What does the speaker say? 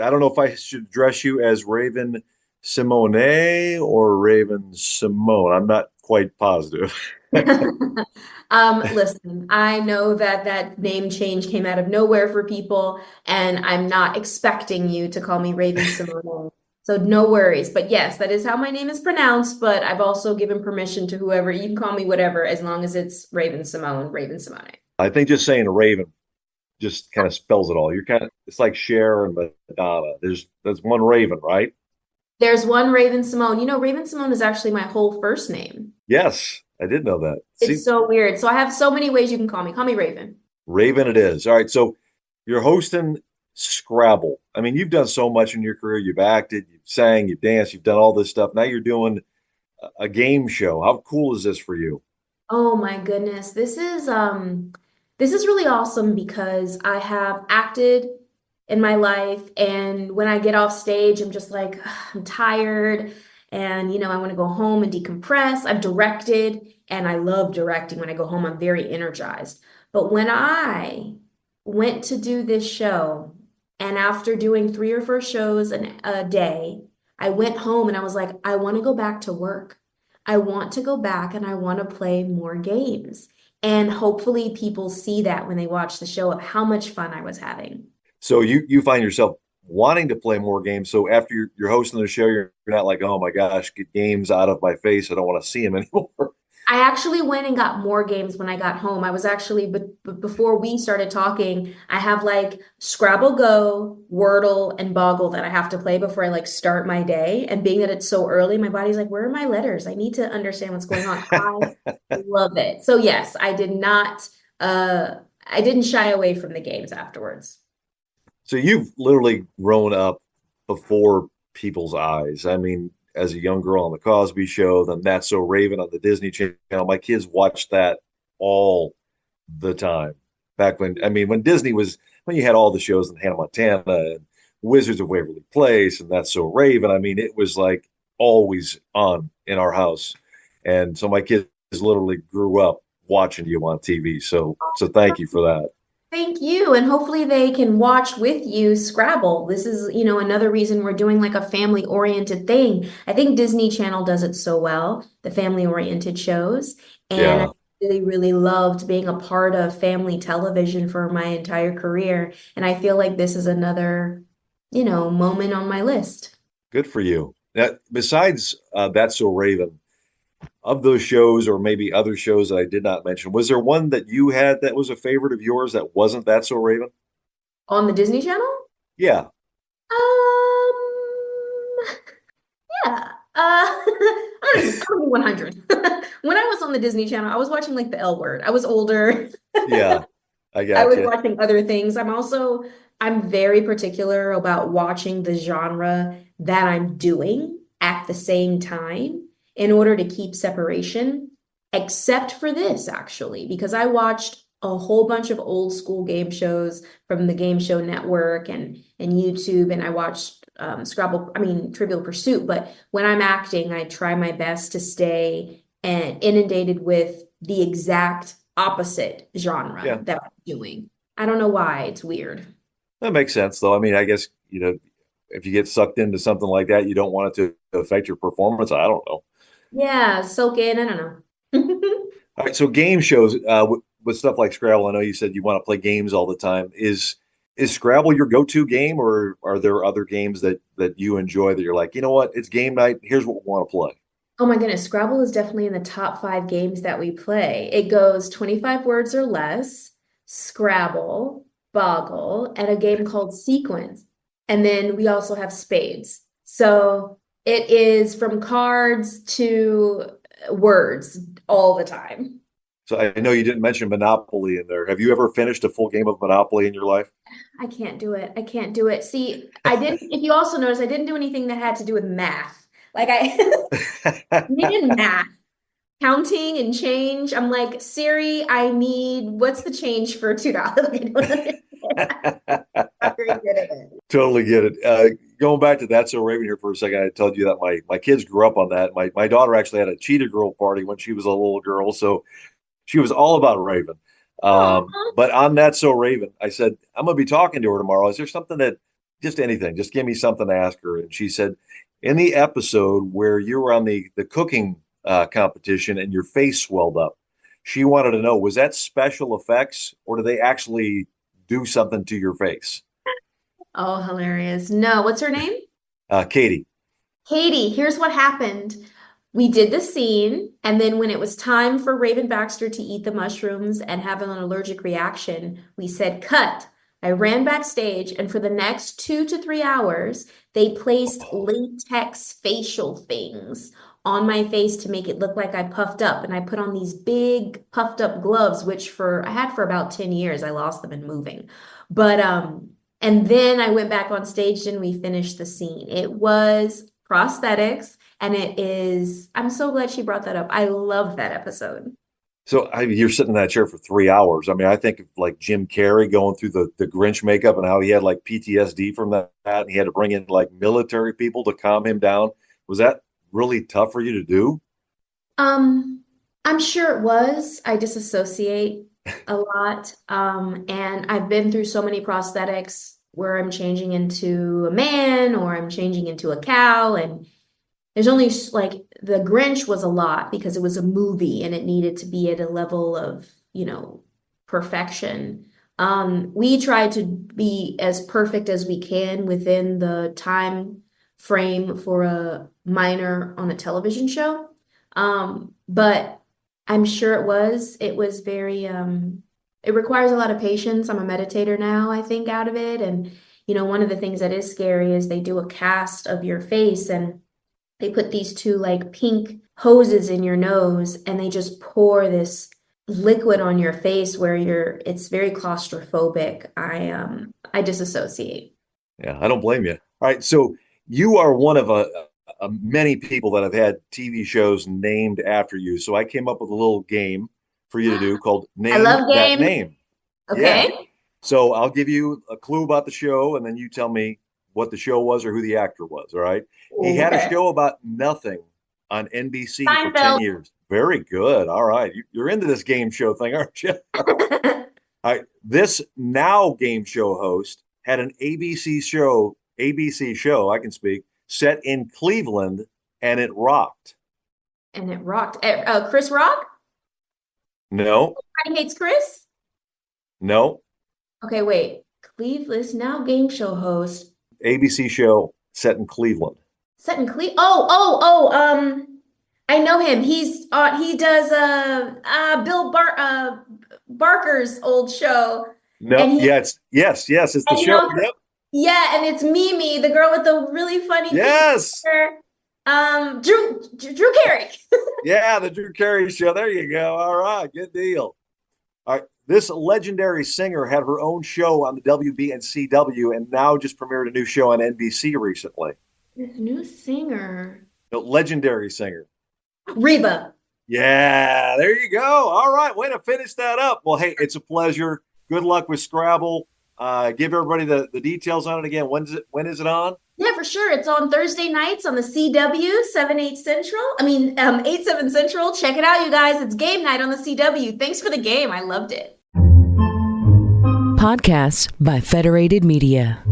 I don't know if I should address you as Raven Simone or Raven Simone. I'm not quite positive. Listen, I know that that name change came out of nowhere for people, and I'm not expecting you to call me Raven-Symone. So no worries. But yes, that is how my name is pronounced, but I've also given permission to whoever, you can call me whatever, as long as it's Raven-Symone, Raven-Symone. I think just saying Raven just kind of spells it all. You're kind of it's like Cher and Madonna. There's one Raven, right? There's one Raven-Symone. You know, Raven-Symone is actually my whole first name. Yes, I did know that. See, It's so weird. So I have so many ways you can call me. Call me Raven. Raven it is. All right, so you're hosting Scrabble. I mean, you've done so much in your career. You've acted, you've sang, you've danced, you've done all this stuff. Now you're doing a game show. How cool is this for you? Oh my goodness. This is really awesome because I have acted in my life, and when I get off stage, I'm just like, "Ugh, I'm tired, and I want to go home and decompress." I've directed and I love directing. When I go home, I'm very energized. But when I went to do this show, and after doing three or four shows a day, I went home and I was like, I want to go back to work. I want to go back and I want to play more games. And hopefully people see that when they watch the show of how much fun I was having. So you find yourself wanting to play more games. So after you're hosting the show, you're not like, oh my gosh, get games out of my face. I don't want to see them anymore. I actually went and got more games when I got home. I was actually, but before we started talking, I have like Scrabble Go, Wordle, and Boggle that I have to play before I like start my day. And being that it's so early, my body's like, where are my letters? I need to understand what's going on. I love it. So yes, I didn't shy away from the games afterwards. So you've literally grown up before people's eyes. I mean, as a young girl on the Cosby Show, then That's So Raven on the Disney Channel. My kids watched that all the time. Back when, I mean, when Disney was, when you had all the shows in Hannah Montana and Wizards of Waverly Place and That's So Raven, I mean, it was like always on in our house. And so my kids literally grew up watching you on TV. So thank you for that. Thank you. And hopefully they can watch with you Scrabble. This is, another reason we're doing like a family-oriented thing. I think Disney Channel does it so well, the family-oriented shows. And I Yeah. really, really loved being a part of family television for my entire career. And I feel like this is another, moment on my list. Good for you. Now, besides That's So Raven, of those shows or maybe other shows that I did not mention, was there one that you had that was a favorite of yours that wasn't That's So Raven? On the Disney Channel? Yeah. Um, yeah. I'm gonna be 100. When I was on the Disney Channel, I was watching like the L Word. I was older. Yeah. I I got was you. watching other things. I'm very particular about watching the genre that I'm doing at the same time in order to keep separation, except for this actually, because I watched a whole bunch of old school game shows from the Game Show Network and YouTube, and I watched Scrabble, I mean Trivial Pursuit. But when I'm acting, I try my best to stay and inundated with the exact opposite genre Yeah. that I'm doing. I don't know why. It's weird. That makes sense though. I mean, I guess, if you get sucked into something like that, you don't want it to affect your performance. I don't know. Yeah, soak in. I don't know. All right. So game shows with stuff like Scrabble, I know you said you want to play games all the time. Is Scrabble your go-to game, or are there other games that you enjoy that you're like, you know what, it's game night. Here's what we want to play. Oh my goodness, Scrabble is definitely in the top five games that we play. It goes 25 words or less, Scrabble, Boggle, and a game called Sequence. And then we also have spades. So it is from cards to words all the time. So I know you didn't mention Monopoly in there. Have you ever finished a full game of Monopoly in your life? I can't do it. I can't do it. See, I didn't, if you also notice, I didn't do anything that had to do with math. Like I needed math, counting and change. I'm like, Siri, I need, what's the change for $2? I don't understand. I'm very good at it. Totally get it. Going back to That's So Raven here for a second, I told you that my kids grew up on that. My daughter actually had a cheetah girl party when she was a little girl, so she was all about Raven. Aw. But on That's So Raven, I said I'm gonna be talking to her tomorrow. Is there something that just anything. Just give me something to ask her. And she said, in the episode where you were on the cooking competition and your face swelled up, she wanted to know, was that special effects or do they actually do something to your face? Oh, hilarious. No, what's her name? Katie. Katie, here's what happened. We did the scene, and then when it was time for Raven Baxter to eat the mushrooms and have an allergic reaction, we said, cut. I ran backstage, and for the next 2 to 3 hours, they placed Oh. latex facial things on my face to make it look like I puffed up. And I put on these big puffed up gloves, which for I had for about 10 years. I lost them in moving. But and then I went back on stage and we finished the scene. It was prosthetics. And it is, I'm so glad she brought that up. I love that episode. So you're sitting in that chair for 3 hours. I mean, I think of like Jim Carrey going through the Grinch makeup and how he had like PTSD from that, and he had to bring in like military people to calm him down. Was that really tough for you to do? Um, I'm sure it was. I disassociate a lot. And I've been through so many prosthetics where I'm changing into a man or I'm changing into a cow. And there's only like the Grinch was a lot because it was a movie and it needed to be at a level of, perfection. We try to be as perfect as we can within the time frame for a minor on a television show. But I'm sure it was very, it requires a lot of patience. I'm a meditator now, I think, out of it. And, one of the things that is scary is they do a cast of your face and they put these two like pink hoses in your nose and they just pour this liquid on your face where it's very claustrophobic. I disassociate. Yeah, I don't blame you. All right, so you are one of many people that have had TV shows named after you. So I came up with a little game for you to do called I Name love That games. Name. Yeah. Okay. So I'll give you a clue about the show, and then you tell me what the show was or who the actor was. All right. He had a Okay. show about nothing on NBC for 10 Seinfeld. years. Very good. All right. You're into this game show thing, aren't you? All right. This now game show host had an ABC show, I can speak, set in Cleveland, and it rocked. And it rocked. Chris Rock? No, Everybody hates Chris? no. Okay, wait. Cleveland's now game show host. ABC show set in Cleveland. Set in I know him. He does Bill Barker's old show. And No, he yeah, yes, it's the and show. Yep. yeah, and it's Mimi, the girl with the really funny pink Yes. hair. Drew Carey. Yeah, the Drew Carey show. There you go. All right, good deal. All right. This legendary singer had her own show on the WB and CW and now just premiered a new show on NBC recently. This new singer. The legendary singer. Reba. Yeah, there you go. All right, way to finish that up. Well, hey, it's a pleasure. Good luck with Scrabble. Give everybody the details on it again. When is it on? Yeah, for sure. It's on Thursday nights on the CW, 7, 8 Central. 8, 7 Central. Check it out, you guys. It's game night on the CW. Thanks for the game. I loved it. Podcasts by Federated Media.